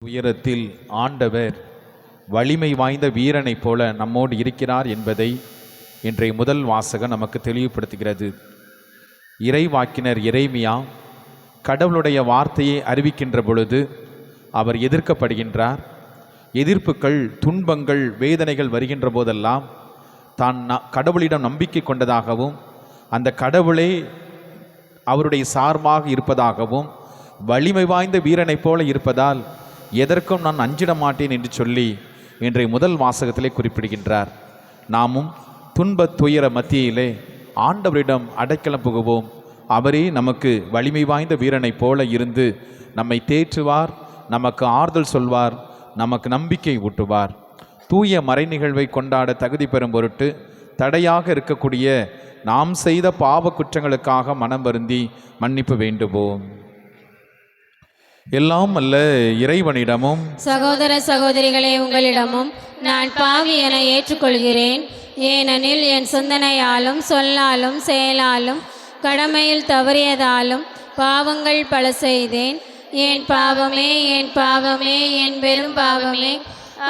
உயரத்தில் ஆண்டவர் வலிமை வாய்ந்த வீரனைப் போல நம்மோடு இருக்கிறார் என்பதை இன்றைய முதல் வாசகம் நமக்கு தெளிவுபடுத்துகிறது. இறைவாக்கினர் எரேமியா கடவுளுடைய வார்த்தையை அறிவிக்கின்ற பொழுது அவர் எதிர்க்கப்படுகின்றார். எதிர்ப்புகள், துன்பங்கள், வேதனைகள் வருகின்ற போதெல்லாம் தான் கடவுளிடம் நம்பிக்கை கொண்டதாகவும் அந்த கடவுளே அவருடைய சார்பாக இருப்பதாகவும் வலிமை வாய்ந்த வீரனைப் போல இருப்பதால் எதற்கும் நான் அஞ்சிட மாட்டேன் என்று சொல்லி இன்றைய முதல் வாசகத்திலே குறிப்பிடுகின்றார். நாமும் துன்பத் துயர மத்தியிலே ஆண்டவரிடம் அடைக்கலம் புகுவோம். அவரே நமக்கு வலிமை வாய்ந்த வீரனைப் போல இருந்து நம்மை தேற்றுவார், நமக்கு ஆறுதல் சொல்வார், நமக்கு நம்பிக்கை ஊட்டுவார். தூய மறை நிகழ்வை கொண்டாட தகுதி பெறும் பொருட்டு தடையாக இருக்கக்கூடிய நாம் செய்த பாவ குற்றங்களுக்காக மனம் வருந்தி மன்னிப்பு வேண்டுவோம். எல்லாம் அல்ல இறைவனிடமும் சகோதர சகோதரிகளே, உங்களிடமும் நான் பாவி என ஏற்றுக்கொள்கிறேன். ஏனெனில் என் சிந்தனையாலும் சொல்லாலும் செயலாலும் கடமையில் தவறியதாலும் பாவங்கள் பல செய்தேன். என் பாவமே, என் பாவமே, என் பெரும் பாவமே.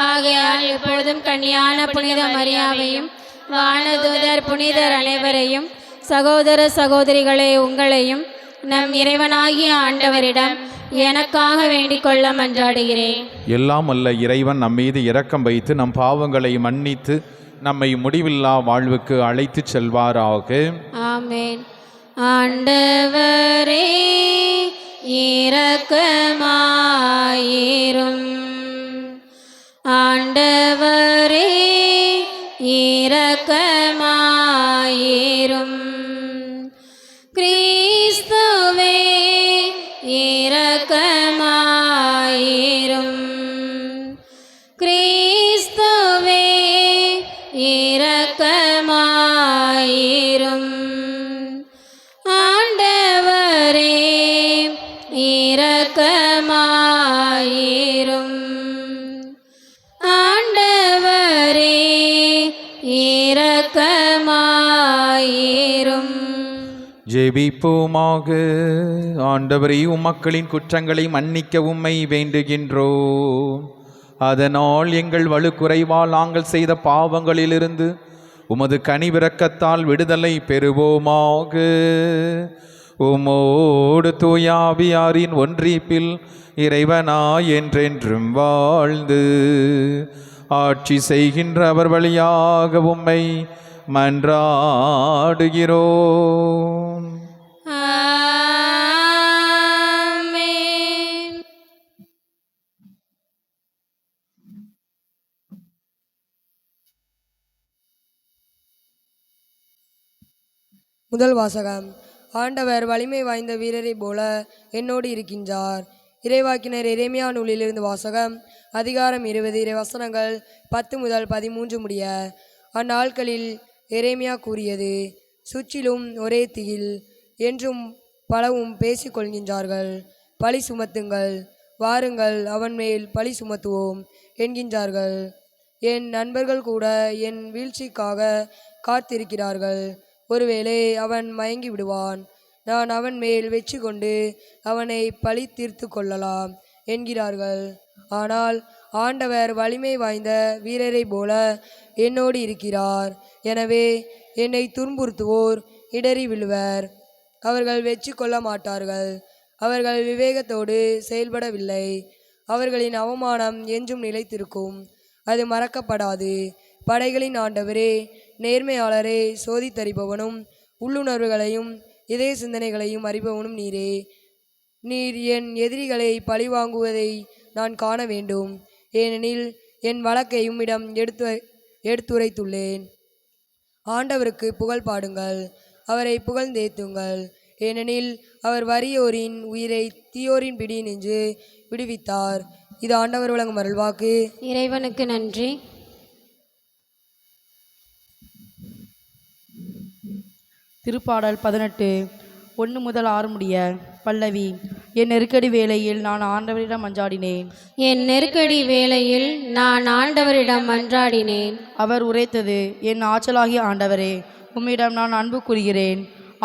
ஆகையால் எப்பொழுதும் கன்னியான புனித மரியாவையும் வானதூதர் புனிதர் அனைவரையும், சகோதர சகோதரிகளே உங்களையும் நம் இறைவனாகிய ஆண்டவரிடம் எனக்காக வேண்டிக் கொள்ள மன்றாடுகிறேன். எல்லாம் அல்ல இறைவன் நம் மீது இரக்கம் வைத்து நம் பாவங்களை மன்னித்து நம்மை முடிவில்லா வாழ்வுக்கு அழைத்து செல்வாராக. ஆமென். ஆண்டவரே இரக்கமாயிரும். ஆண்டவரே இரக்கமாயிரும். கிறிஸ்துவே இரக்கமாயிரும். கிறிஸ்துவே இரக்கமாயிரும். ஆண்டவரே இரக்கமாயிரும். ஆண்டவரே இரக்கமாயிரும். ஜெபிப்போமாக. ஆண்டவரே, உம்மக்களின் குற்றங்களை மன்னிக்க உம்மை வேண்டுகின்றோம். அதனால் எங்கள் வலுக்குறைவால் நாங்கள் செய்த பாவங்களிலிருந்து உமது கனிவிரக்கத்தால் விடுதலை பெறுவோமாக. உமோடு தூயாவியாரின் ஒன்றிப்பில் இறைவனாய் என்றென்றும் வாழ்ந்து ஆட்சி செய்கின்ற அவர் வழியாக உம்மை மன்றாடுகிறோம். ஆமென். முதல் வாசகம். ஆண்டவர் வலிமை வாய்ந்த வீரரை போல என்னோடு இருக்கின்றார். இறைவாக்கினர் எரேமியா நூலிலிருந்து வாசகம். அதிகாரம் 20, இறைவசனங்கள் 10 முதல் 13 முடிய. அந்நாட்களில் எரேமியா கூறியது: சுற்றிலும் ஒரே திகில், என்றும் பலவும் பேசிக்கொள்கின்றார்கள். பழி சுமத்துங்கள், வாருங்கள், அவன் மேல் பழி சுமத்துவோம் என்கின்றார்கள். என் நண்பர்கள் கூட என் வீழ்ச்சிக்காக காத்திருக்கிறார்கள். ஒருவேளை அவன் மயங்கி விடுவான், நான் அவன் மேல் வெற்றி கொண்டு அவனை பழி தீர்த்து கொள்ளலாம் என்கிறார்கள். ஆனால் ஆண்டவர் வலிமை வாய்ந்த வீரரை போல என்னோடு இருக்கிறார். எனவே என்னை துன்புறுத்துவோர் இடறி விழுவர். அவர்கள் வெற்றி கொள்ள மாட்டார்கள். அவர்கள் விவேகத்தோடு செயல்படவில்லை. அவர்களின் அவமானம் என்றும் நிலைத்திருக்கும், அது மறக்கப்படாது. படைகளின் ஆண்டவரே, நேர்மையாளரே, சோதித்தறிபவனும் உள்ளுணர்வுகளையும் இதய சிந்தனைகளையும் அறிபவனும் நீரே. நீர் என் எதிரிகளை பழிவாங்குவதை நான் காண வேண்டும். ஏனெனில் என் வழக்கை உம்மிடம் எடுத்துரைத்துள்ளேன். ஆண்டவருக்கு புகழ் பாடுங்கள், அவரை புகழ்ந்தேத்துங்கள். ஏனெனில் அவர் வறியோரின் உயிரை தீயோரின் பிடி நின்று விடுவித்தார். இது ஆண்டவர் வழங்கும் அருள்வாக்கு. இறைவனுக்கு நன்றி. திருப்பாடல் 18 1 முதல் 6 முடிய. பல்லவி. என் நெருக்கடி வேளையில் நான் ஆண்டவரிடம் மன்றாடினேன். என் நெருக்கடி வேளையில் நான் ஆண்டவரிடம் மன்றாடினேன். அவர் உரைத்தது: என் ஆற்றலாகிய ஆண்டவரே, உம்மிடம் நான் அன்பு கூறுகிறேன்.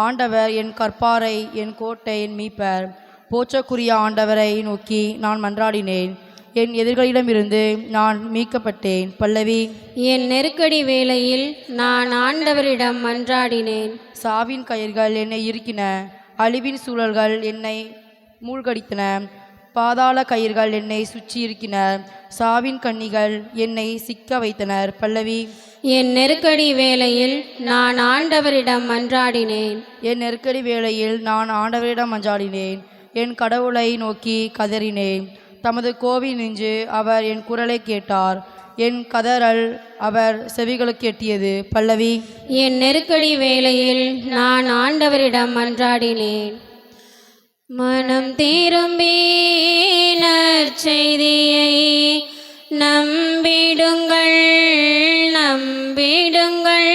ஆண்டவர் என் கற்பாரை, என் கோட்டை, என் மீட்பர். போற்றக்குரிய ஆண்டவரை நோக்கி நான் மன்றாடினேன். என் எதிர்களிடமிருந்து நான் மீட்கப்பட்டேன். பல்லவி. என் நெருக்கடி வேளையில் நான் ஆண்டவரிடம் மன்றாடினேன். சாவின் கயிர்கள் என்னை இறுக்கின, அழிவின் சூழல்கள் என்னை மூழ்கடித்தன, பாதாள கயிர்கள் என்னை சுற்றி இருக்கின, சாவின் கண்ணிகள் என்னை சிக்க வைத்தனர். பல்லவி. என் நெருக்கடி வேளையில் நான் ஆண்டவரிடம் மன்றாடினேன். என் நெருக்கடி வேளையில் நான் ஆண்டவரிடம் மன்றாடினேன். என் கடவுளை நோக்கி கதறினேன். தமது கோவில் நின்று அவர் என் குரலை கேட்டார். என் கதறல் அவர் செவிகளுக்கு எட்டியது. பல்லவி. என் நெருக்கடி வேளையில் நான் ஆண்டவரிடம் மன்றாடினேன். மனம் திரும்பி நற்செய்தியை நம்பிடுங்கள், நம்பிடுங்கள்.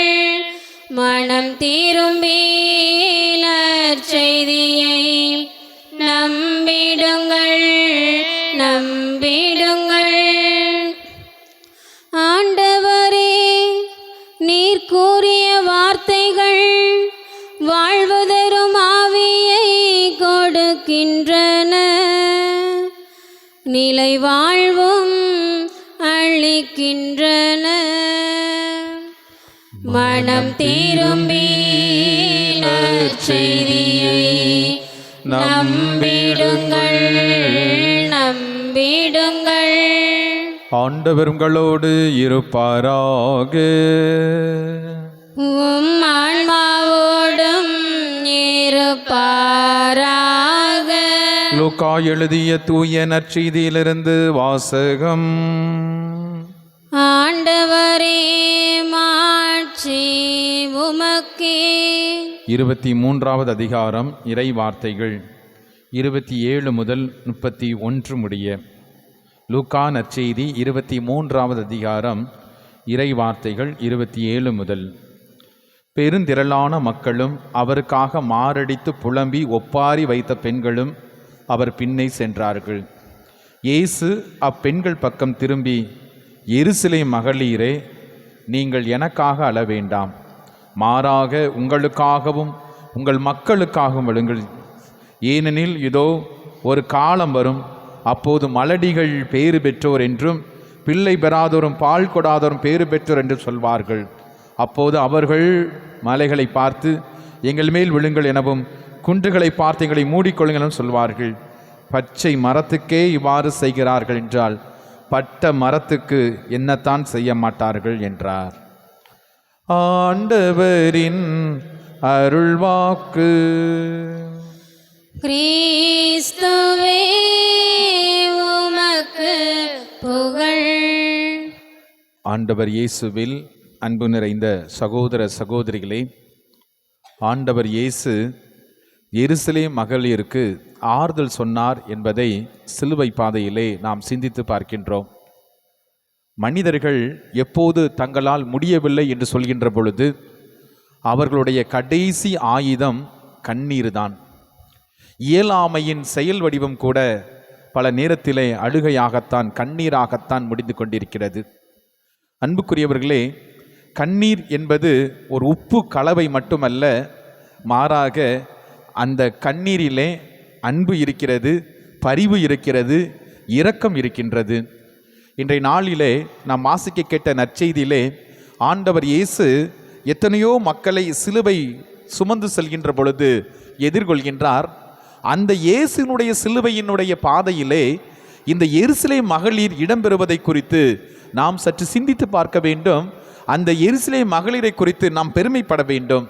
மனம் திரும்பி நற்செய்தியை நம்பிடுங்கள், நம்பிடுங்கள். ஆண்டவரே, நீர் கூறிய வார்த்தைகள் வாழ்வு தரும் ஆவியை கொடுக்கின்றன, நிலை வாழ்வும் அளிக்கின்றன. மனம் திரும்பி நற்செய்தியை நம்பிடுங்கள், நம்பிடுங்கள். ஆண்டவர் உங்களோடு இருப்பாராக. உம் ஆன்மாவோடும் இருப்பாராக. லூக்கா எழுதிய தூய நற்செய்தியிலிருந்து வாசகம். ஆண்டவரே, மாட்சி உமக்கே. 23வது அதிகாரம் இறை வார்த்தைகள் 27 முதல் 31 முடிய. லூக்கா நற்செய்தி 23வது அதிகாரம் இறை வார்த்தைகள் 27 முதல். பெருந்திரளான மக்களும் அவருக்காக மாரடித்து புலம்பி ஒப்பாரி வைத்த பெண்களும் அவர் பின்னே சென்றார்கள். இயேசு அப்பெண்கள் பக்கம் திரும்பி, எருசலேம் மகளிரே, நீங்கள் எனக்காக அழ வேண்டாம், மாறாக உங்களுக்காகவும் உங்கள் மக்களுக்காகவும் அழுங்கள். ஏனெனில் இதோ ஒரு காலம் வரும், அப்போது மலடிகள் பேறு பெற்றோர் என்றும் பிள்ளை பெறாதோரும் பால் கொடாதோரும் பேறு பெற்றோர் என்றும் சொல்வார்கள். அப்போது அவர்கள் மலைகளை பார்த்து எங்கள் மேல் விழுங்கள் எனவும், குன்றுகளை பார்த்து எங்களை மூடிக்கொள்ளுங்கள் எனவும் சொல்வார்கள். பச்சை மரத்துக்கே இவ்வாறு செய்கிறார்கள் என்றால் பட்ட மரத்துக்கு என்னத்தான் செய்ய மாட்டார்கள் என்றார். ஆண்டவரின் அருள்வாக்கு. கிறிஸ்துவே உமக்கு புகழ். ஆண்டவர் இயேசுவில் அன்பு நிறைந்த சகோதர சகோதரிகளே, ஆண்டவர் இயேசு எருசலேம் மகளிருக்கு ஆறுதல் சொன்னார் என்பதை சிலுவை பாதையிலே நாம் சிந்தித்து பார்க்கின்றோம். மனிதர்கள் எப்போது தங்களால் முடியவில்லை என்று சொல்கின்ற பொழுது அவர்களுடைய கடைசி ஆயுதம் கண்ணீர் தான். இயலாமையின் செயல் வடிவம் கூட பல நேரத்திலே அழுகையாகத்தான், கண்ணீராகத்தான் முடிந்து கொண்டிருக்கிறது. அன்புக்குரியவர்களே, கண்ணீர் என்பது ஒரு உப்பு கலவை மட்டுமல்ல, மாறாக அந்த கண்ணீரிலே அன்பு இருக்கிறது, பரிவு இருக்கிறது, இரக்கம் இருக்கின்றது. இன்றைய நாளிலே நாம் வாசிக்க கேட்ட நற்செய்தியிலே ஆண்டவர் இயேசு எத்தனையோ மக்களை சிலுவை சுமந்து செல்கின்ற பொழுது எதிர்கொள்கின்றார். அந்த இயேசுனுடைய சிலுவையினுடைய பாதையிலே இந்த எருசலேம் மகளிர் இடம்பெறுவதை குறித்து நாம் சற்று சிந்தித்து பார்க்க வேண்டும். அந்த எருசலேம் மகளிரை குறித்து நாம் பெருமைப்பட வேண்டும்.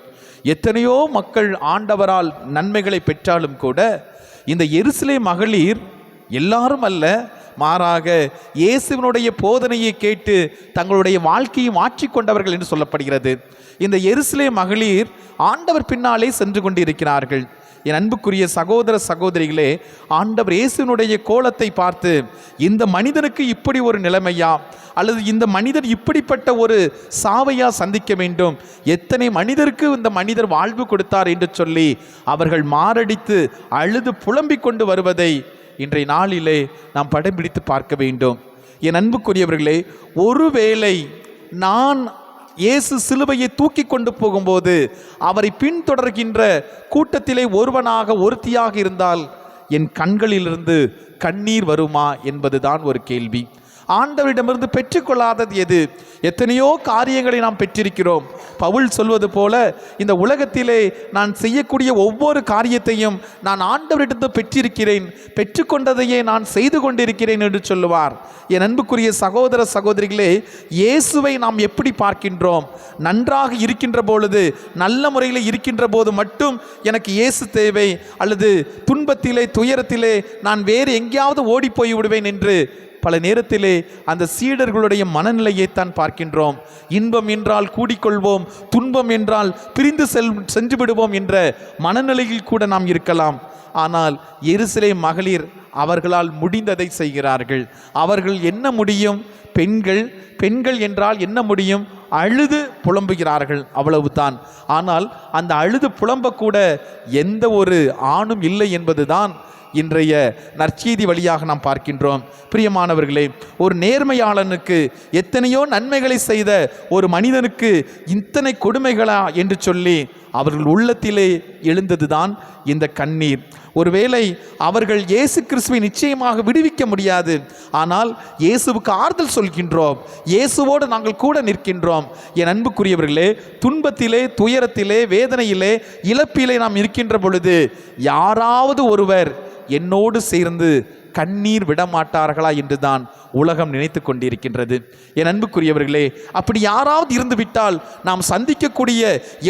எத்தனையோ மக்கள் ஆண்டவரால் நன்மைகளை பெற்றாலும் கூட இந்த எருசலேம் மகளிர் எல்லாரும் அல்ல, மாறாக இயேசுவினுடைய போதனையை கேட்டு தங்களுடைய வாழ்க்கையை மாற்றிக்கொண்டவர்கள் என்று சொல்லப்படுகிறது. இந்த எருசலேம் மகளிர் ஆண்டவர் பின்னாலே சென்று கொண்டிருக்கிறார்கள். என் அன்புக்குரிய சகோதர சகோதரிகளே, ஆண்டவர் இயேசுவினுடைய கோலத்தை பார்த்து இந்த மனிதனுக்கு இப்படி ஒரு நிலைமையா, அல்லது இந்த மனிதர் இப்படிப்பட்ட ஒரு சாவையா சந்திக்க வேண்டும், எத்தனை மனிதருக்கு இந்த மனிதர் வாழ்வு கொடுத்தார் என்று சொல்லி அவர்கள் மாரடித்து அழுது புலம்பிக் கொண்டு வருவதை இன்றைய நாளிலே நாம் படம் பிடித்து பார்க்க வேண்டும். என் அன்புக்குரியவர்களே, ஒருவேளை நான் இயேசு சிலுவையை தூக்கி கொண்டு போகும்போது அவரை பின்தொடர்கின்ற கூட்டத்திலே ஒருவனாக ஒருத்தியாக இருந்தால் என் கண்களிலிருந்து கண்ணீர் வருமா என்பதுதான் ஒரு கேள்வி. ஆண்டவரிடமிருந்து பெற்றுக்கொள்ளாதது எது? எத்தனையோ காரியங்களை நாம் பெற்றிருக்கிறோம். பவுல் சொல்வது போல, இந்த உலகத்திலே நான் செய்யக்கூடிய ஒவ்வொரு காரியத்தையும் நான் ஆண்டவரிடமிருந்து பெற்றிருக்கிறேன், பெற்றுக்கொண்டதையே நான் செய்து கொண்டிருக்கிறேன் என்று சொல்லுவார். என் அன்புக்குரிய சகோதர சகோதரிகளே, இயேசுவை நாம் எப்படி பார்க்கின்றோம்? நன்றாக இருக்கின்ற பொழுது, நல்ல முறையில் இருக்கின்ற போது மட்டும் எனக்கு இயேசு தேவை, அல்லது துன்பத்திலே துயரத்திலே நான் வேறு எங்கேயாவது ஓடி போய் விடுவேன் என்று பல நேரத்திலே அந்த சீடர்களுடைய மனநிலையை தான் பார்க்கின்றோம். இன்பம் என்றால் கூடிக்கொள்வோம், துன்பம் என்றால் பிரிந்து சென்று விடுவோம் என்ற மனநிலையில் கூட நாம் இருக்கலாம். ஆனால் எருசலேம் மகளிர் அவர்களால் முடிந்ததை செய்கிறார்கள். அவர்கள் என்ன முடியும்? பெண்கள் என்றால் என்ன முடியும்? அழுது புலம்புகிறார்கள், அவ்வளவுதான். ஆனால் அந்த அழுது புலம்பக்கூட எந்த ஒரு ஆணும் இல்லை என்பதுதான் இன்றைய நற்செய்தி வழியாக நாம் பார்க்கின்றோம். பிரியமானவர்களே, ஒரு நேர்மையாளனுக்கு எத்தனையோ நன்மைகளை செய்த ஒரு மனிதனுக்கு இத்தனை கொடுமைகளா என்று சொல்லி அவர்கள் உள்ளத்திலே எழுந்ததுதான் இந்த கண்ணீர். ஒருவேளை அவர்கள் இயேசு கிறிஸ்துவை நிச்சயமாக விடுவிக்க முடியாது, ஆனால் இயேசுவுக்கு ஆறுதல் சொல்கின்றோம், இயேசுவோடு நாங்கள் கூட நிற்கின்றோம். என் அன்புக்குரியவர்களே, துன்பத்திலே துயரத்திலே வேதனையிலே இழப்பிலே நாம் இருக்கின்ற பொழுது யாராவது ஒருவர் என்னோடு சேர்ந்து கண்ணீர் விடமாட்டார்களா என்றுதான் உலகம் நினைத்து கொண்டிருக்கின்றது. என் அன்புக்குரியவர்களே, அப்படி யாராவது இருந்து விட்டால் நாம் சந்திக்கக்கூடிய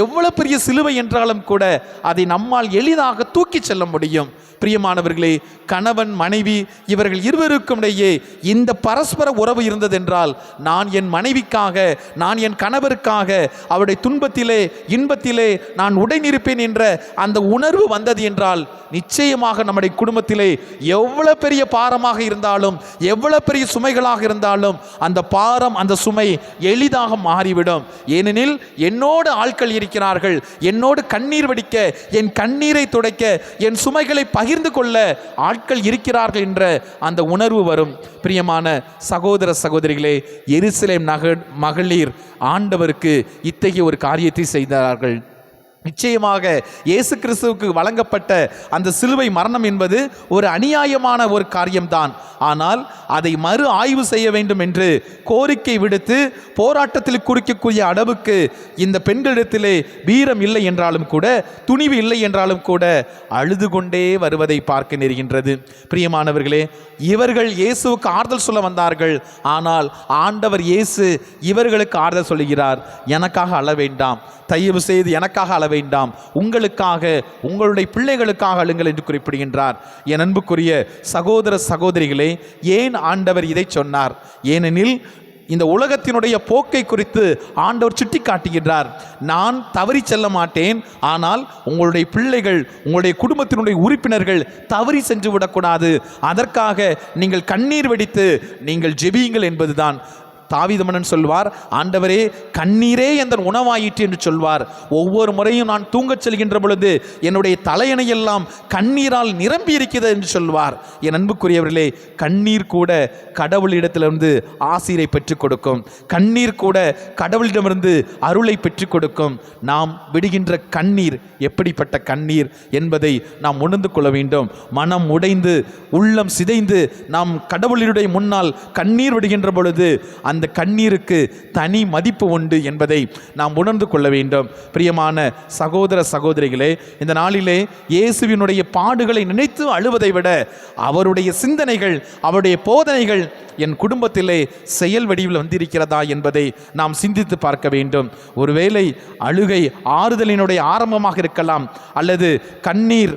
எவ்வளவு பெரிய சிலுவை என்றாலும் கூட அதை நம்மால் எளிதாக தூக்கி செல்ல முடியும். பிரியமானவர்களே, கணவன் மனைவி இவர்கள் இருவருக்கும் இடையே இந்த பரஸ்பர உறவு இருந்ததென்றால், நான் என் மனைவிக்காக, நான் என் கணவருக்காக அவருடைய துன்பத்திலே இன்பத்திலே நான் உடனிருப்பேன் என்ற அந்த உணர்வு வந்தது என்றால், நிச்சயமாக நம்முடைய குடும்பத்திலே எவ்வளவு பெரிய பாரமாக இருந்தாலும், எவ்வளவு பெரிய சுமைகளாக இருந்தாலும் அந்த பாரம், அந்த சுமை எளிதாக மாறிவிடும். ஏனெனில் என்னோடு ஆட்கள் இருக்கிறார்கள், என்னோடு கண்ணீர் வடிக்க, என் கண்ணீரை துடைக்க, என் சுமைகளை பகிர்ந்து கொள்ள ஆட்கள் இருக்கிறார்கள் என்ற அந்த உணர்வு வரும். பிரியமான சகோதர சகோதரிகளே, எருசலேம் மகளிர் ஆண்டவருக்கு இத்தகைய ஒரு காரியத்தை செய்தார்கள். நிச்சயமாக இயேசு கிறிஸ்துவுக்கு வழங்கப்பட்ட அந்த சிலுவை மரணம் என்பது ஒரு அநியாயமான ஒரு காரியம்தான். ஆனால் அதை மறு ஆய்வு செய்ய வேண்டும் என்று கோரிக்கை விடுத்து போராட்டத்தில் குறிக்கக்கூடிய அளவுக்கு இந்த பெண்களிடத்திலே வீரம் இல்லை என்றாலும் கூட, துணிவு இல்லை என்றாலும் கூட அழுது கொண்டே வருவதை பார்க்க நேருகின்றது. பிரியமானவர்களே, இவர்கள் இயேசுவுக்கு ஆறுதல் சொல்ல வந்தார்கள். ஆனால் ஆண்டவர் இயேசு இவர்களுக்கு ஆறுதல் சொல்லுகிறார். எனக்காக அழ வேண்டாம், தயவு செய்து எனக்காக அழ வேண்டாம், உங்களுக்காக, உங்களுடைய பிள்ளைகளுக்காக அழுங்கள் என்று குறிப்பிடுகின்றார். என் அன்புக்குரிய சகோதர சகோதரிகளே, ஏன் ஆண்டவர் இதை சொன்னார்? ஏனெனில் இந்த உலகத்தினுடைய போக்கை குறித்து ஆண்டவர் சுட்டி காட்டுகின்றார். நான் தவறி செல்ல மாட்டேன், ஆனால் உங்களுடைய பிள்ளைகள், உங்களுடைய குடும்பத்தினுடைய உறுப்பினர்கள் தவறி சென்று விடக்கூடாது. அதற்காக நீங்கள் கண்ணீர் வெடித்து நீங்கள் ஜெபியுங்கள் என்பதுதான். தாவீது மன்னன் சொல்வார், ஆண்டவரே கண்ணீரே என்ற உணவாயிற்று என்று சொல்வார். ஒவ்வொரு முறையும் நான் தூங்கச் செல்கின்ற பொழுது என்னுடைய தலையணையெல்லாம் கண்ணீரால் நிரம்பி இருக்கிறது என்று சொல்வார். என் அன்புக்குரியவர்களே, கண்ணீர் கூட கடவுளிடத்திலிருந்து ஆசீரை பெற்றுக் கொடுக்கும். கண்ணீர் கூட கடவுளிடமிருந்து அருளை பெற்றுக் கொடுக்கும். நாம் விடுகின்ற கண்ணீர் எப்படிப்பட்ட கண்ணீர் என்பதை நாம் உணர்ந்து கொள்ள வேண்டும். மனம் உடைந்து உள்ளம் சிதைந்து நாம் கடவுளுடைய முன்னால் கண்ணீர் விடுகின்ற பொழுது அந்த கண்ணீருக்கு தனி மதிப்பு உண்டு என்பதை நாம் உணர்ந்து கொள்ள வேண்டும். பிரியமான சகோதர சகோதரிகளே, இந்த நாளிலே இயேசுவினுடைய பாடுகளை நினைத்து அழுவதை விட அவருடைய சிந்தனைகள், அவருடைய போதனைகள் என் குடும்பத்திலே செயல் வடிவில் வந்திருக்கிறதா என்பதை நாம் சிந்தித்து பார்க்க வேண்டும். ஒருவேளை அழுகை ஆறுதலினுடைய ஆரம்பமாக இருக்கலாம், அல்லது கண்ணீர்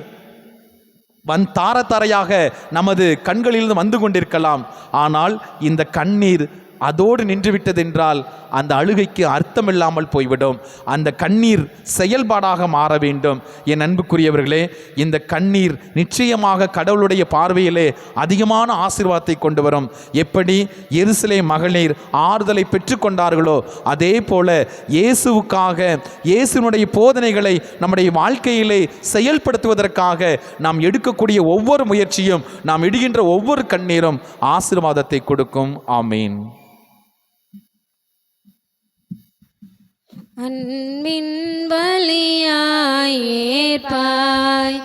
தாரையாக நமது கண்களிலிருந்து வந்து கொண்டிருக்கலாம். ஆனால் இந்த கண்ணீர் அதோடு நின்றுவிட்டதென்றால் அந்த அழுகைக்கு அர்த்தமில்லாமல் போய்விடும். அந்த கண்ணீர் செயல்பாடாக மாற வேண்டும். என் அன்புக்குரியவர்களே, இந்த கண்ணீர் நிச்சயமாக கடவுளுடைய பார்வையிலே அதிகமான ஆசீர்வாதத்தை கொண்டு வரும். எப்படி எருசலேம் மகளிர் ஆறுதலை பெற்றுக்கொண்டார்களோ, அதே போல இயேசுவுக்காக, இயேசுனுடைய போதனைகளை நம்முடைய வாழ்க்கையிலே செயல்படுத்துவதற்காக நாம் எடுக்கக்கூடிய ஒவ்வொரு முயற்சியும், நாம் இடுகின்ற ஒவ்வொரு கண்ணீரும் ஆசீர்வாதத்தை கொடுக்கும். ஆமீன். அன்பின் பலியாய் ஏற்பாய்,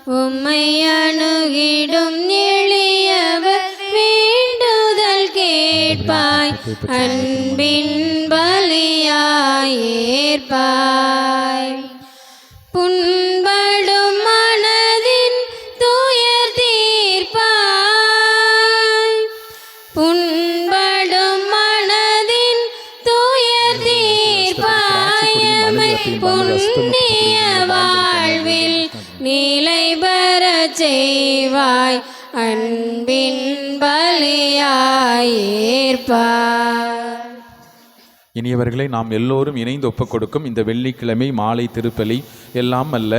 உம்மை அணுகிடும் எளியவர் வேண்டுதல் கேட்பாய், அன்பின் பலியாய் ஏற்பாய். புண்படும் மனதின் துயர் தீர்ப்பாய், புண்படும் மனதின் துயர் தீர்ப்பாய். புண்ணிய வாழ்வில் நிலை பெறச் செய்வாய், அன்பின் பலியாய் ஏற்பாய். இனியவர்களை நாம் எல்லோரும் இணைந்து ஒப்புக் கொடுக்கும் இந்த வெள்ளிக்கிழமை மாலை திருப்பலி எல்லாம் அல்ல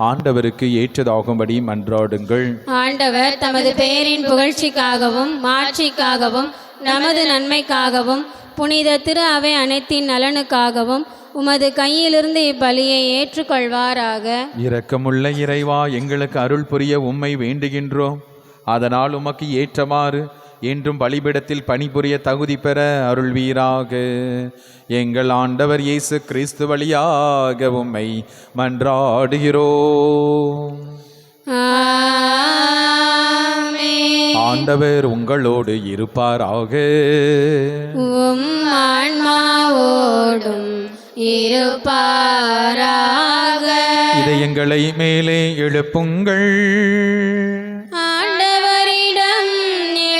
ஆண்டவருக்கு ஏற்றதாகும்படி மன்றாடுங்கள். ஆண்டவர் தமது பெயரின் புகழ்ச்சிக்காகவும் மாட்சிக்காகவும் நமது நன்மைக்காகவும் புனித திரு அவை அனைத்தின் நலனுக்காகவும் உமது கையிலிருந்து இப்பலியை ஏற்றுக்கொள்வாராக. இரக்கமுள்ள இறைவா, எங்களுக்கு அருள் புரிய உம்மை வேண்டுகின்றோம். அதனால் உமக்கு ஏற்றமாறு என்றும் பலிபீடத்தில் பணிபுரிய தகுதி பெற அருள்வீராக. எங்கள் ஆண்டவர் இயேசு கிறிஸ்து வழியாக உம்மை மன்றாடுகிறோம். ஆமென். ஆண்டவர் உங்களோடு இருப்பாராக. உம் ஆன்மாவோடும் இருப்பாராக. இதயங்களை மேலே எழுப்புங்கள். ஆண்டவரிடம்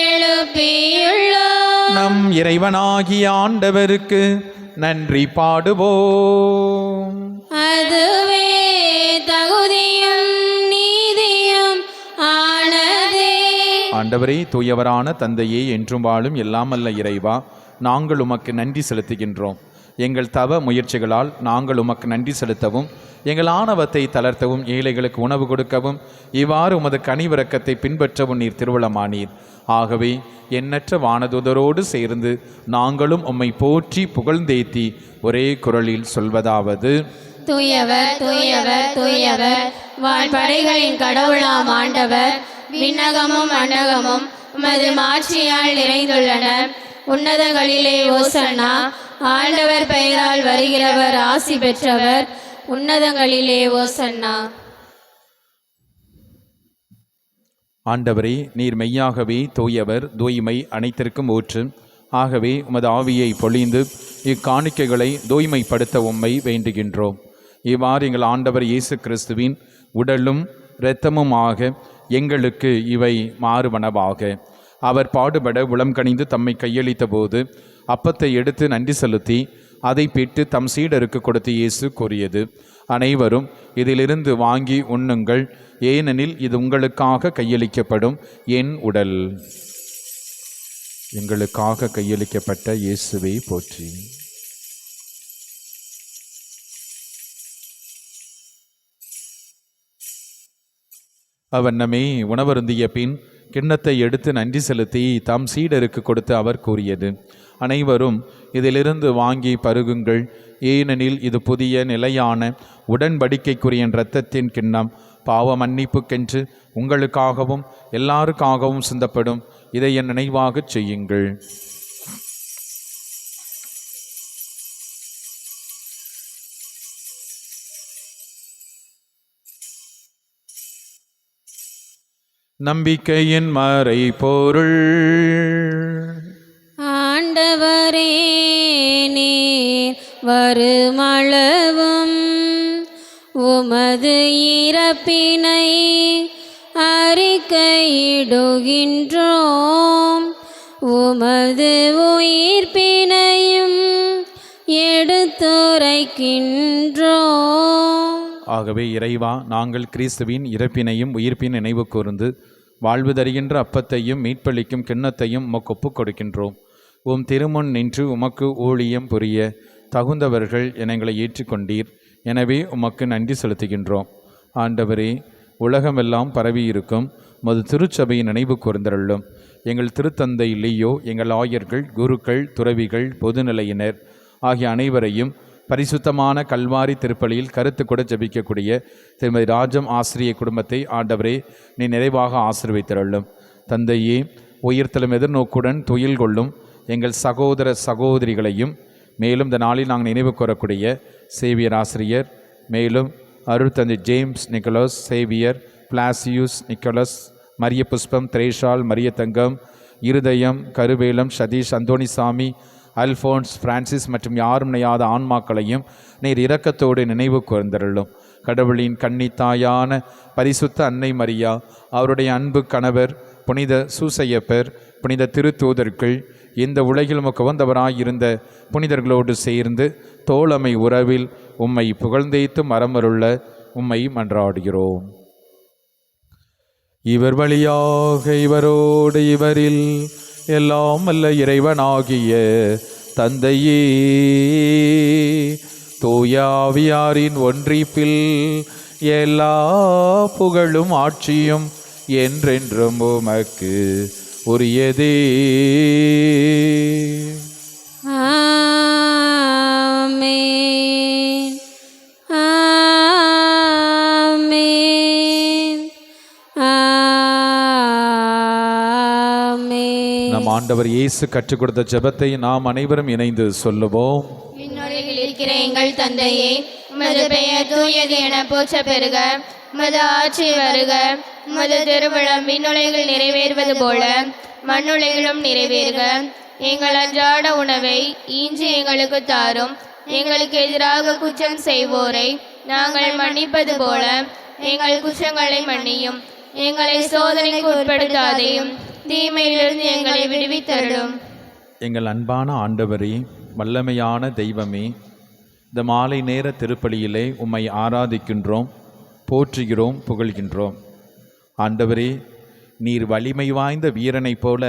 எழுப்பியுள்ளோம். நம் இறைவனாகிய ஆண்டவருக்கு நன்றி பாடுவோம். அதுவே தகுதியும் நீதியும் ஆனதே. ஆண்டவரே, தூயவரான தந்தையே, என்றும் வாழும் எல்லாம் அல்ல இறைவா, நாங்கள் உமக்கு நன்றி செலுத்துகின்றோம். எங்கள் தவ முயற்சிகளால் நாங்கள் உமக்கு நன்றி செலுத்தவும், எங்கள் ஆணவத்தை தளர்த்தவும், ஏழைகளுக்கு உணவு கொடுக்கவும், இவ்வாறு உமது கனிவிரக்கத்தை பின்பற்றவும் நீர் திருவுளமானீர். ஆகவே எண்ணற்ற வானதூதரோடு சேர்ந்து நாங்களும் உம்மை போற்றி புகழ்ந்தேத்தி ஒரே குரலில் சொல்வதாவது: தூயவர் தூயவர் தூயவர், வான்படைகளின் கடவுளாம் ஆண்டவர். விண்ணகமும் மண்ணகமும் உமது மாட்சியால் நிறைந்துள்ளன. உன்னதங்களிலே ஓசன்னா. ஆண்டவர் பெயரால் வருகிறவர் ஆசி பெற்றவர். உன்னதங்களிலே ஓசன்னா. ஆண்டவரே, நீர் மெய்யாகவே தூயவர், தூய்மை அனைத்திற்கும் ஊற்று. ஆகவே உமது ஆவியை பொழிந்து இக்காணிக்கைகளை தூய்மைப்படுத்த உம்மை வேண்டுகின்றோம். இவ்வாறு எங்கள் ஆண்டவர் இயேசு கிறிஸ்துவின் உடலும் இரத்தமுமாக எங்களுக்கு இவை மாறுவனவாக. அவர் பாடுபட உளம் கனிந்து தம்மை கையளித்த போது அப்பத்தை எடுத்து நன்றி செலுத்தி அதை பெற்று தம் சீடருக்கு கொடுத்து இயேசு கூறியது: அனைவரும் இதிலிருந்து வாங்கி உண்ணுங்கள், ஏனெனில் இது உங்களுக்காக கையளிக்கப்படும் என் உடல். எங்களுக்காக கையளிக்கப்பட்ட இயேசுவை போற்றி. அவண்ணமே உணவருந்திய பின் கிண்ணத்தை எடுத்து நன்றி செலுத்தி தம் சீடருக்கு கொடுத்து அவர் கூறியது: அனைவரும் இதிலிருந்து வாங்கி பருகுங்கள், ஏனெனில் இது புதிய நிலையான உடன்படிக்கைக்குரிய இரத்தத்தின் கிண்ணம், பாவ மன்னிப்புக்கென்று உங்களுக்காகவும் எல்லாருக்காகவும் சிந்தப்படும். இதை என் நினைவாகச் செய்யுங்கள். நம்பிக்கையின் மறைபொருள். ஆண்டவரே, நீர் வருமளவும் உமது இறப்பினை அறிக்கையிடுகின்றோம், உமது உயிர்ப்பினையும் எடுத்துரைக்கின்றோம். ஆகவே இறைவா, நாங்கள் கிறிஸ்துவின் இறப்பினையும் உயிர்ப்பின் நினைவு கூர்ந்து வாழ்வு தருகின்ற அப்பத்தையும் மீட்பளிக்கும் கிண்ணத்தையும் உமக்கு ஒப்புக் கொடுக்கின்றோம். உம் திருமுன் நின்று உமக்கு ஊழியம் புரிய தகுந்தவர்கள் எங்களை ஏற்றுக்கொண்டீர். எனவே உமக்கு நன்றி செலுத்துகின்றோம். ஆண்டவரே, உலகமெல்லாம் பரவியிருக்கும் மது திருச்சபையின் நினைவு கூர்ந்தருளும். எங்கள் திருத்தந்தை லியோ, எங்கள் ஆயர்கள், குருக்கள், துறவிகள், பொதுநிலையினர் ஆகிய அனைவரையும் பரிசுத்தமான கல்வாரி திருப்பலியில் கருத்து கூட ஜபிக்கக்கூடிய திருமதி ராஜம் ஆசிரிய குடும்பத்தை ஆண்டவரே நீ நிறைவாக ஆசீர்வதித்தருளும். தந்தையே, உயிர்த்தலும் எதிர்நோக்குடன் துயில் கொள்ளும் எங்கள் சகோதர சகோதரிகளையும், மேலும் இந்த நாளில் நாங்கள் நினைவு கூறக்கூடிய சேவியர் ஆசிரியர், மேலும் அருட்தந்தை James Nicholas Xavier Blasius, Nicholas, Maria Pushpam, திரேஷால், மரிய தங்கம், இருதயம், கருவேலம், சதீஷ், அந்தோணிசாமி, அல்ஃபோன்ஸ், பிரான்சிஸ் மற்றும் யாரும் நினையாத ஆன்மாக்களையும் நீர் இரக்கத்தோடு நினைவு கூர்ந்தருளும். கடவுளின் கன்னித்தாயான பரிசுத்த அன்னை மரியா, அவருடைய அன்பு கணவர் புனித சூசையப்பர், புனித திருத்தூதர்கள், இந்த உலகில் உகந்தவராயிருந்த புனிதர்களோடு சேர்ந்து தோழமை உறவில் உம்மை புகழ்ந்தேத்து மரமருள்ள உம்மை மன்றாடுகிறோம். இவர் வழியாக இவரோடு இவரில் எல்லாம் வல்ல இறைவனாகிய தந்தையே, தூயாவியாரின் ஒன்றிப்பில் எல்லா புகழும் ஆட்சியும் என்றென்றும் உமக்கு உரியதே. ஆமென். ஆமென். ஆமென். நம் ஆண்டவர் இயேசு கற்றுக் கொடுத்த ஜெபத்தை நாம் அனைவரும் இணைந்து சொல்லுவோம். விண்ணுலகில் இருக்கிற எங்கள் தந்தையே, உமது பெயர் தூயது என போற்ற பெறுக. உமது ஆட்சி வருக. உமது திருவிழம் விண்ணுலகில் நிறைவேறுவது போல மண்ணுலகிலும் நிறைவேறுக. எங்கள் அன்றாட உணவை இன்று எங்களுக்கு தாரும். எங்களுக்கு எதிராக குற்றம் செய்வோரை நாங்கள் மன்னிப்பது போல எங்கள் குற்றங்களை மன்னியும். எங்களை சோதனைக்கு உட்படுத்தாதையும் தீமையிலிருந்து எங்களை விடுவித்தருளும். எங்கள் அன்பான ஆண்டவரே, வல்லமையான தெய்வமே, இந்த மாலை நேர திருப்பலியிலே உம்மை ஆராதிக்கின்றோம், போற்றுகிறோம், புகழ்கின்றோம். ஆண்டவரே, நீர் வலிமை வாய்ந்த வீரனைப் போல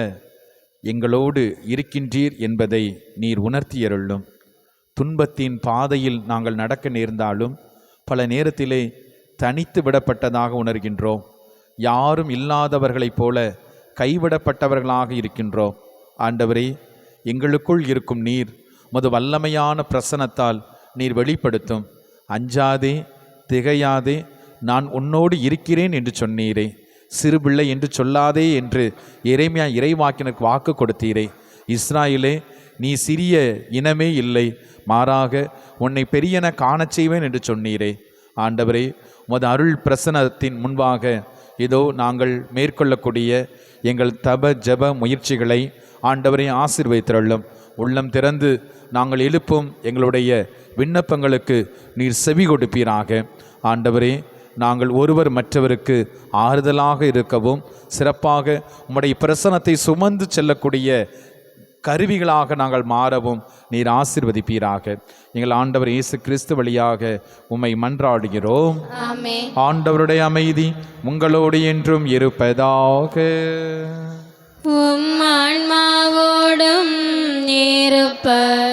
எங்களோடு இருக்கின்றீர் என்பதை நீர் உணர்த்தியருளும். துன்பத்தின் பாதையில் நாங்கள் நடக்க நேர்ந்தாலும் பல நேரத்திலே தனித்து விடப்பட்டதாக உணர்கின்றோம். யாரும் இல்லாதவர்களைப் போல கைவிடப்பட்டவர்களாக இருக்கின்றோம். ஆண்டவரே, எங்களுக்குள் இருக்கும் நீர் உமது வல்லமையான பிரசனத்தால் நீர் வெளிப்படுத்தும். அஞ்சாதே, திகையாதே, நான் உன்னோடு இருக்கிறேன் என்று சொன்னீரே. சிறு பிள்ளை என்று சொல்லாதே என்று எரேமியா இறைவாக்கினருக்கு வாக்கு கொடுத்தீரே. இஸ்ராயேலே, நீ சிறிய இனமே இல்லை, மாறாக உன்னை பெரியன காணச் செய்வேன் என்று சொன்னீரே. ஆண்டவரே, உமது அருள் பிரசனத்தின் முன்பாக இதோ நாங்கள் மேற்கொள்ளக்கூடிய எங்கள் தப ஜப முயற்சிகளை ஆண்டவரை ஆசீர்வதித்தருளும். உள்ளம் திறந்து நாங்கள் எழுப்பும் எங்களுடைய விண்ணப்பங்களுக்கு நீர் செவி கொடுப்பீராக. ஆண்டவரே, நாங்கள் ஒருவர் மற்றவருக்கு ஆறுதலாக இருக்கவும், சிறப்பாக உம்முடைய பிரசனத்தை சுமந்து செல்லக்கூடிய கருவிகளாக நாங்கள் மாறவும் நீர் ஆசீர்வதிப்பீராக. எங்கள் ஆண்டவர் இயேசு கிறிஸ்து வழியாக உம்மை மன்றாடுகிறோம். ஆமென். ஆண்டவருடைய அமைதி உங்களோடு என்றும் இருப்பதாக. உம் ஆன்மாவோடும் இருப்பதாக.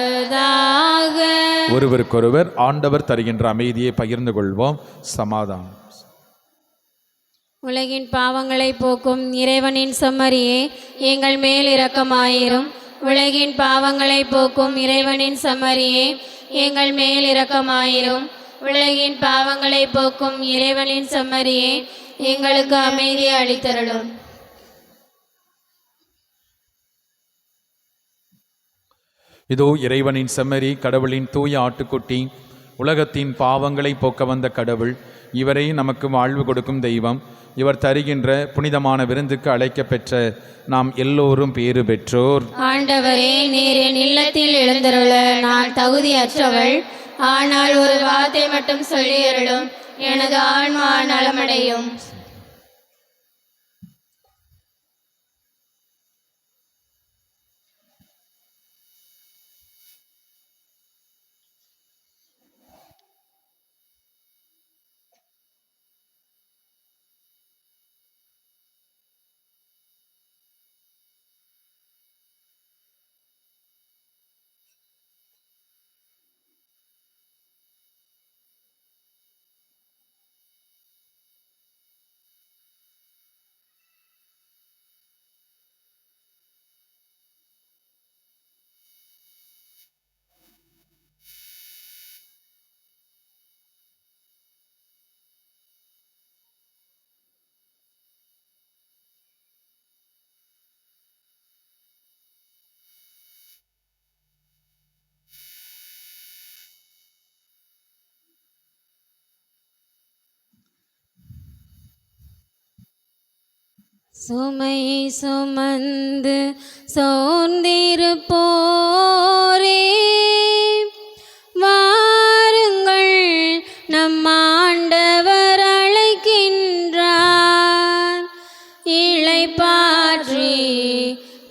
ஒருவருக்கொருவர் ஆண்டவர் தருகின்ற அமைதியை பகிர்ந்து கொள்வோம். சமாதானம். உலகின் பாவங்களை போக்கும் இறைவனின் செம்மறியே, எங்கள் மேல் இரக்கமாயிரும். உலகின் பாவங்களை போக்கும் இறைவனின் செம்மறியே, எங்கள் மேல் இரக்கமாயிரும். உலகின் பாவங்களை போக்கும் இறைவனின் செம்மறியே, எங்களுக்கு அமைதியை அளித்தருளும். இதோ இறைவனின் செம்மறி, கடவுளின் தூய ஆட்டுக்குட்டி, உலகத்தின் பாவங்களை போக்க வந்த கடவுள். இவரை நமக்கு வாழ்வு கொடுக்கும் தெய்வம். இவர் தருகின்ற புனிதமான விருந்துக்கு அழைக்கப்பெற்ற நாம் எல்லோரும் பேறு பெற்றோர். ஆண்டவரே, நீர் என் இல்லத்தில் எழுந்தருள நான் தகுதியற்றவள். ஆனால் ஒரு வார்த்தை மட்டும் சொல்லியருளும், எனது ஆன்மா நலமடையும். சுமை சுமந்து சோர்ந்திருப்போரே வாருங்கள், நம் ஆண்டவர் அழைக்கின்றார், இளைப்பாற்றி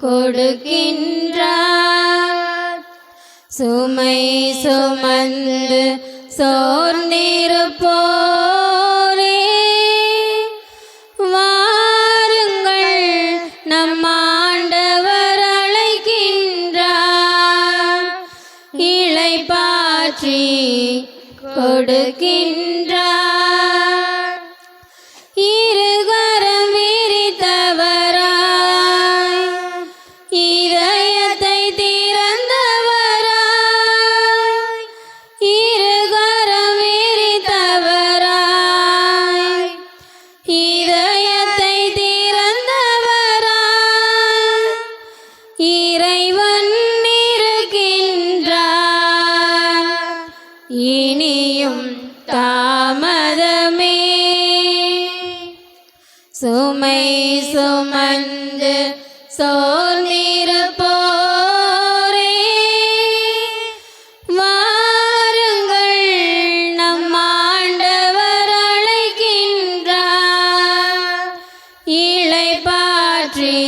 கொடுக்கின்றார். சுமை சுமந்து சோர்ந்திருப்போரே வாருங்கள், நம் ஆண்டவர் அழைக்கின்றார், இளைப்பாற்றி கொடுக்கின்றார். இருகரம் விரித்தவராய், இதயத்தை திறந்தவராய், இருகரம் விரித்தவராய், இதயத்தை திறந்தவராய், இறைவன் இருக்கின்றார், இனியும் தாமதமே. சுமை சுமந்து சோர்ந்திருப்போரே வாருங்கள், நம் ஆண்டவர் அழைக்கின்றார், இளைப்பாற்றி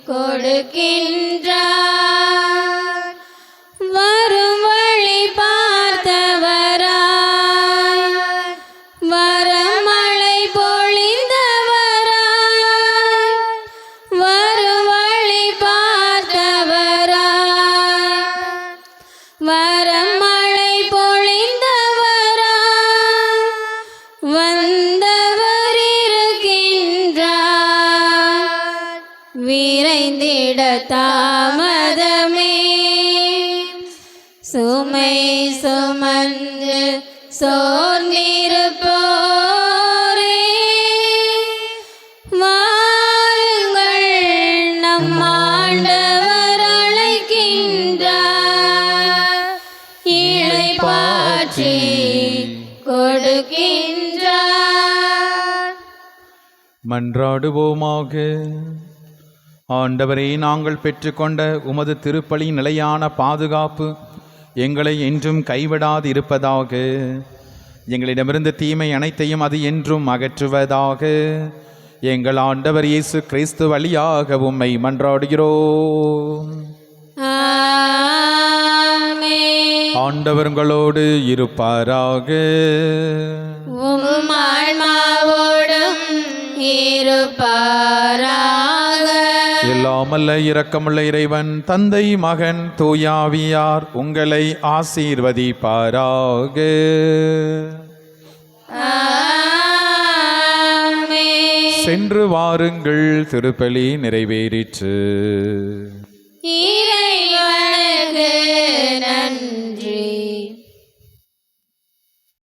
கொடுக்கின்றார். வரும் வழி பார்த்தவராய், வரமழை பொழிந்தவராய், வரும் வழி பார்த்தவராய், வரமழை பொழிந்தவராய், வந்தவர் இருக்கின்றார், விரைந்திட தாமதமே. சுமை சுமந்து சோர்ந்திருப்போரே வாருங்கள், நம் ஆண்டவர் அழைக்கின்றார், இளைப்பாற்றி கொடுக்கின்றார். மன்றாடுவோமாக. ஆண்டவரே, நாங்கள் பெற்றுக்கொண்ட உமது திருப்பலி நிலையான பாதுகாப்பு எங்களை என்றும் கைவிடாது இருப்பதாக. எங்களிடமிருந்து தீமை அனைத்தையும் அது என்றும் அகற்றுவதாக. எங்கள் ஆண்டவர் இயேசு கிறிஸ்து வழியாக உம்மை மன்றாடுகிறோம். ஆமென். ஆண்டவர் உங்களோடு இருப்பாராக. உம் ஆன்மாவோடும் இருப்பாராக. எல்லாமல்ல இரக்கமுள்ள இறைவன் தந்தை மகன் தூயாவியார் உங்களை ஆசீர்வதிப்பாராக. ஆமென். சென்று வாருங்கள், திருப்பலி நிறைவேறிற்று. இறை